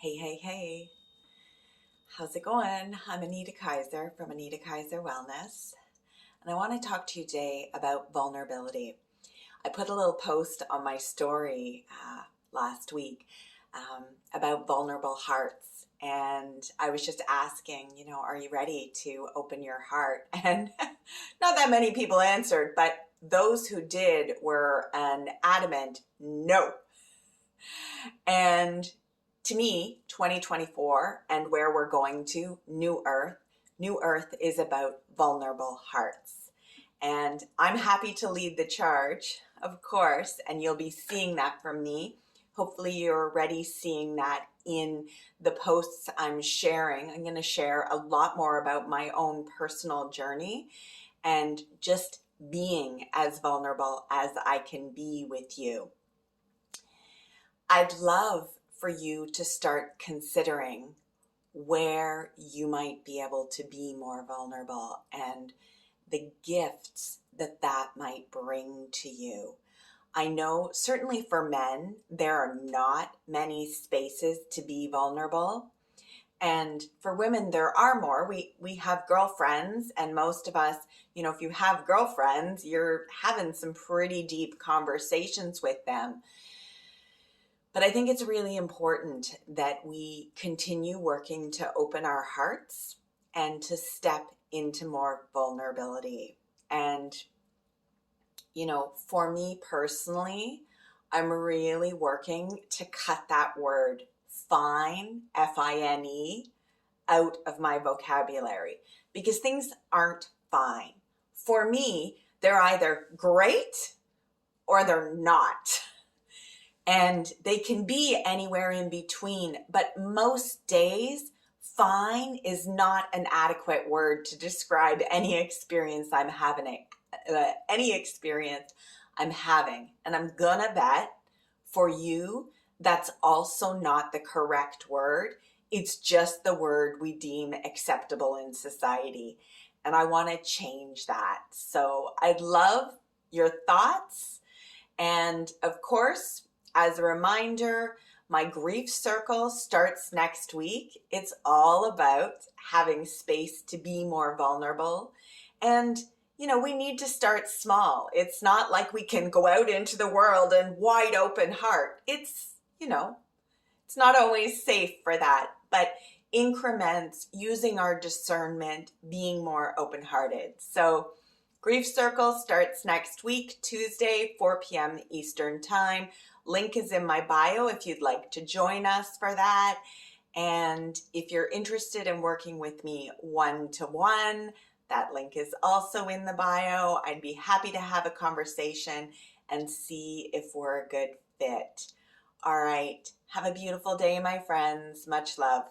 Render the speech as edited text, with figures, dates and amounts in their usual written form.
Hey, hey, hey. How's it going? I'm Anita Kaiser from Anita Kaiser Wellness, and I want to talk to you today about vulnerability. I put a little post on my story last week about vulnerable hearts, and I was just asking, are you ready to open your heart? And not that many people answered, but those who did were an adamant no. And to me, 2024 and where we're going to, New Earth is about vulnerable hearts. And I'm happy to lead the charge, of course, and you'll be seeing that from me. Hopefully you're already seeing that in the posts I'm sharing. I'm going to share a lot more about my own personal journey and just being as vulnerable as I can be with you. I'd love for you to start considering where you might be able to be more vulnerable and the gifts that might bring to you. I know certainly for men, there are not many spaces to be vulnerable. And for women, there are more. We have girlfriends, and most of us, if you have girlfriends, you're having some pretty deep conversations with them. But I think it's really important that we continue working to open our hearts and to step into more vulnerability. And, for me personally, I'm really working to cut that word fine, F-I-N-E, out of my vocabulary because things aren't fine. For me, they're either great or they're not. And they can be anywhere in between, but most days, fine is not an adequate word to describe any experience I'm having. And I'm gonna bet for you, that's also not the correct word. It's just the word we deem acceptable in society. And I want to change that. So I'd love your thoughts. And of course, as a reminder, my grief circle starts next week. It's all about having space to be more vulnerable. And, we need to start small. It's not like we can go out into the world and wide open heart. It's not always safe for that, but increments, using our discernment, being more open-hearted. So Grief Circle starts next week, Tuesday, 4 p.m. Eastern Time. Link is in my bio if you'd like to join us for that. And if you're interested in working with me one-to-one, that link is also in the bio. I'd be happy to have a conversation and see if we're a good fit. All right. Have a beautiful day, my friends. Much love.